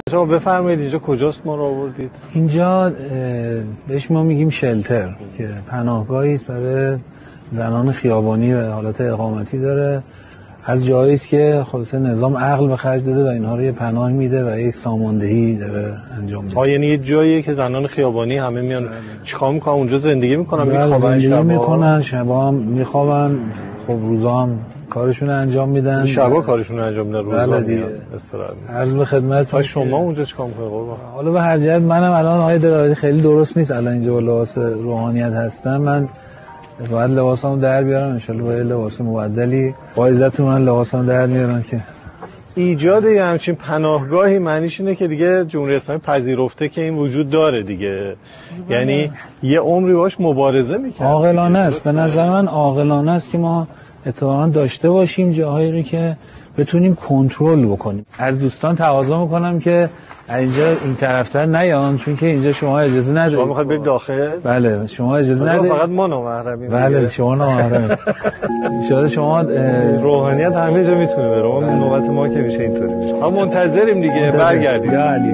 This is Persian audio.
شما بفرمایید اینجا کجاست ما رو آوردید؟ اینجا بهش ما میگیم شلتر که پناهگاهی است برای زنان خیابانی و حالت اقامتی داره. از جایی است که خلاصه نظام عقل به خرج داده و اینها رو یه پناه میده و یک ساماندهی داره انجام میده. یعنی یه جاییه که زنان خیابانی همه میان چیکار میکنن اونجا زندگی میکنن، میخوابن میکنن، شبا هم میخوابن، خب روزا هم کارشون انجام میدن. شبا کارشون انجام میدن، روزا میان استراحت. عرض به خدمت شما اونجا چیکار میکنید قربان؟ حالا به هر جهت منم الان آقای دراوردی خیلی درست نیست الان اینجا با لباس روحانیت هستم. من باید لباسامو در بیارم ان شاءالله با یه لباس مبدلی با عزت من لباسامو در میارم که ایجاد یه همچین پناهگاهی معنیش اینه که دیگه جمهوری اسلامی پذیرفته که این وجود داره دیگه. یعنی یه عمری باش مبارزه میکنه. عاقلانه است، به نظر من عاقلانه است که ما اتفاقا داشته باشیم جاهایی رو که بتونیم کنترل بکنیم. از دوستان تقاضا میکنم که اینجا این طرفتر نیان، چون که اینجا شما اجازه ندارید. شما میخواید برید داخل؟ بله شما اجازه ندارید. فقط ما نامحرمیم. بله شما نامحرمید. ان شما روحانیت همه جا میتونه بره. نوبت ما که میشه اینطوری میشه. ما منتظریم دیگه برگردید. یا علی